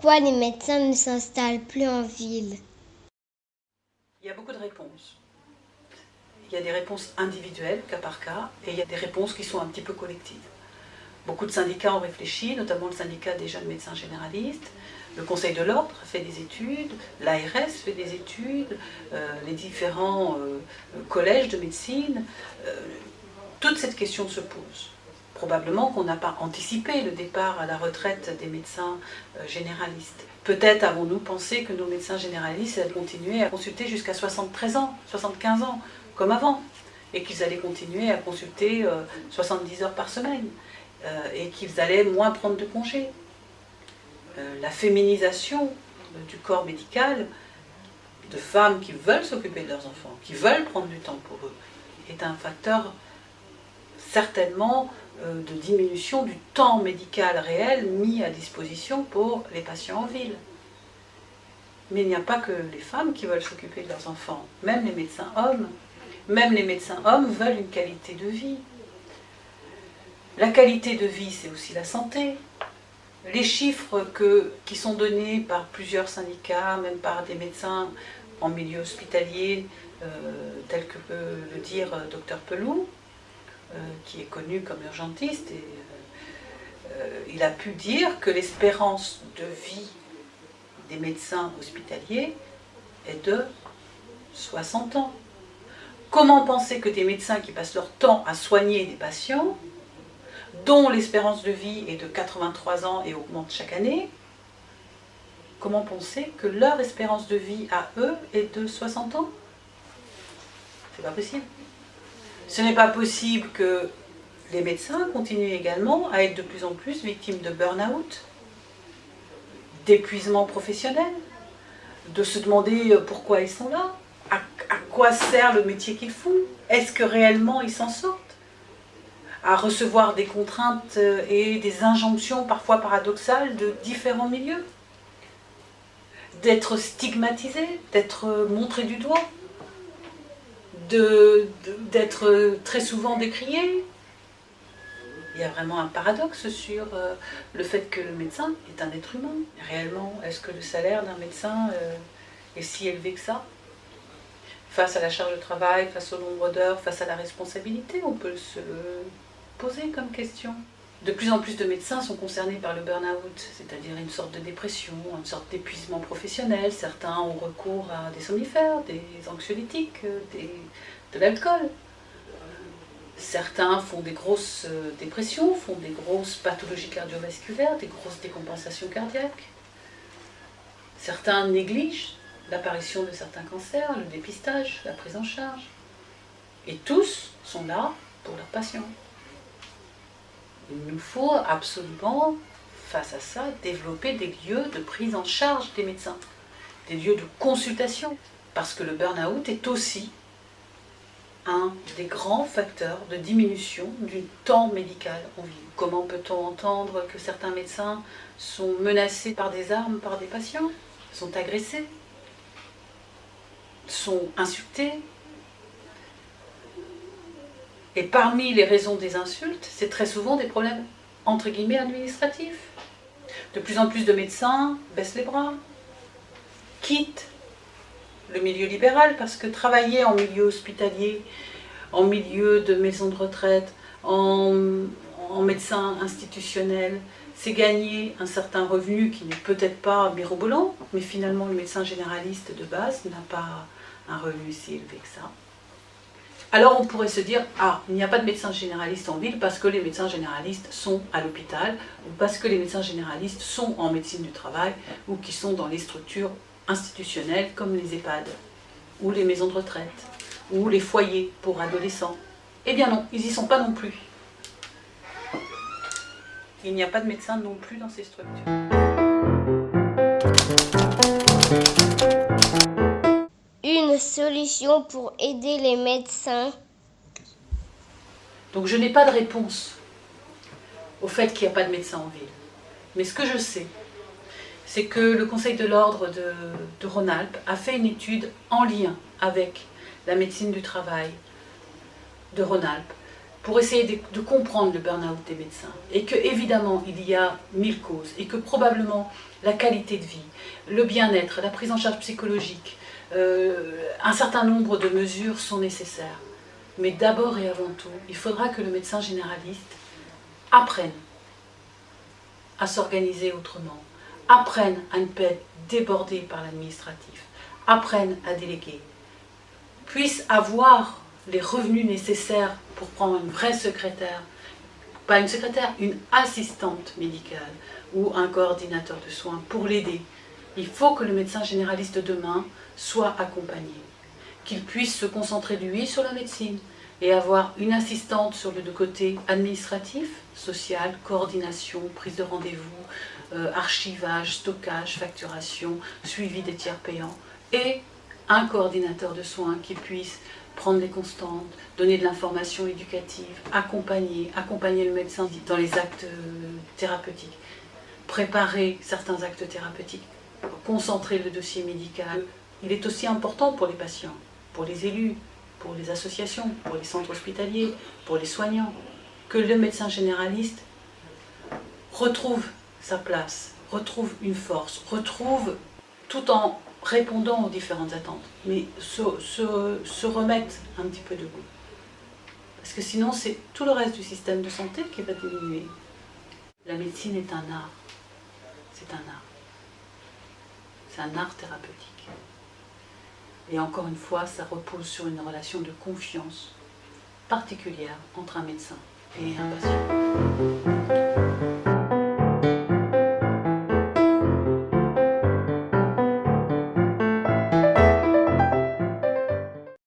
pourquoi les médecins ne s'installent plus en ville? Il y a beaucoup de réponses. Il y a des réponses individuelles, cas par cas, et il y a des réponses qui sont un petit peu collectives. Beaucoup de syndicats ont réfléchi, notamment le syndicat des jeunes médecins généralistes. Le Conseil de l'Ordre fait des études, l'ARS fait des études, les différents collèges de médecine. Toute cette question se pose. Probablement qu'on n'a pas anticipé le départ à la retraite des médecins généralistes. Peut-être avons-nous pensé que nos médecins généralistes allaient continuer à consulter jusqu'à 73 ans, 75 ans, comme avant, et qu'ils allaient continuer à consulter 70 heures par semaine, et qu'ils allaient moins prendre de congés. La féminisation du corps médical, de femmes qui veulent s'occuper de leurs enfants, qui veulent prendre du temps pour eux, est un facteur certainement de diminution du temps médical réel mis à disposition pour les patients en ville. Mais il n'y a pas que les femmes qui veulent s'occuper de leurs enfants, même les médecins hommes. Même les médecins hommes veulent une qualité de vie. La qualité de vie, c'est aussi la santé. Les chiffres qui sont donnés par plusieurs syndicats, même par des médecins en milieu hospitalier, tels que peut le dire Dr Pelou, qui est connu comme urgentiste, et il a pu dire que l'espérance de vie des médecins hospitaliers est de 60 ans. Comment penser que des médecins qui passent leur temps à soigner des patients, dont l'espérance de vie est de 83 ans et augmente chaque année, comment penser que leur espérance de vie à eux est de 60 ans? C'est pas possible. Ce n'est pas possible que les médecins continuent également à être de plus en plus victimes de burn-out, d'épuisement professionnel, de se demander pourquoi ils sont là, à quoi sert le métier qu'ils font, est-ce que réellement ils s'en sortent, à recevoir des contraintes et des injonctions parfois paradoxales de différents milieux, d'être stigmatisés, d'être montrés du doigt, d'être très souvent décriés. Il y a vraiment un paradoxe sur le fait que le médecin est un être humain. Réellement, est-ce que le salaire d'un médecin est si élevé que ça? Face à la charge de travail, face au nombre d'heures, face à la responsabilité, on peut se poser comme question. De plus en plus de médecins sont concernés par le burn-out, c'est-à-dire une sorte de dépression, une sorte d'épuisement professionnel. Certains ont recours à des somnifères, des anxiolytiques, de l'alcool. Certains font des grosses dépressions, font des grosses pathologies cardiovasculaires, des grosses décompensations cardiaques. Certains négligent l'apparition de certains cancers, le dépistage, la prise en charge. Et tous sont là pour leurs patients. Il nous faut absolument, face à ça, développer des lieux de prise en charge des médecins, des lieux de consultation, parce que le burn-out est aussi un des grands facteurs de diminution du temps médical en ville. Comment peut-on entendre que certains médecins sont menacés par des armes par des patients, sont agressés, sont insultés? Et parmi les raisons des insultes, c'est très souvent des problèmes entre guillemets administratifs. De plus en plus de médecins baissent les bras, quittent le milieu libéral, parce que travailler en milieu hospitalier, en milieu de maison de retraite, en médecin institutionnel, c'est gagner un certain revenu qui n'est peut-être pas mirobolant, mais finalement le médecin généraliste de base n'a pas un revenu si élevé que ça. Alors on pourrait se dire, ah, il n'y a pas de médecins généralistes en ville parce que les médecins généralistes sont à l'hôpital, ou parce que les médecins généralistes sont en médecine du travail, ou qui sont dans les structures institutionnelles comme les EHPAD, ou les maisons de retraite, ou les foyers pour adolescents. Eh bien non, ils n'y sont pas non plus. Il n'y a pas de médecins non plus dans ces structures. Une solution pour aider les médecins. Donc je n'ai pas de réponse au fait qu'il n'y a pas de médecins en ville. Mais ce que je sais, c'est que le Conseil de l'Ordre de Rhône-Alpes a fait une étude en lien avec la médecine du travail de Rhône-Alpes pour essayer de comprendre le burn-out des médecins. Et que évidemment il y a 1000 causes et que probablement la qualité de vie, le bien-être, la prise en charge psychologique, un certain nombre de mesures sont nécessaires. Mais d'abord et avant tout, il faudra que le médecin généraliste apprenne à s'organiser autrement, apprenne à ne pas être débordé par l'administratif, apprenne à déléguer, puisse avoir les revenus nécessaires pour prendre une vraie secrétaire, pas une secrétaire, une assistante médicale ou un coordinateur de soins pour l'aider. Il faut que le médecin généraliste de demain soit accompagné, qu'il puisse se concentrer lui sur la médecine et avoir une assistante sur le côté administratif, social, coordination, prise de rendez-vous, archivage, stockage, facturation, suivi des tiers payants, et un coordinateur de soins qui puisse prendre les constantes, donner de l'information éducative, accompagner le médecin dans les actes thérapeutiques, préparer certains actes thérapeutiques, concentrer le dossier médical. Il est aussi important pour les patients, pour les élus, pour les associations, pour les centres hospitaliers, pour les soignants, que le médecin généraliste retrouve sa place, retrouve une force, retrouve, tout en répondant aux différentes attentes, mais se remettre un petit peu debout. Parce que sinon, c'est tout le reste du système de santé qui va diminuer. La médecine est un art. C'est un art. C'est un art thérapeutique. Et encore une fois, ça repose sur une relation de confiance particulière entre un médecin et un patient.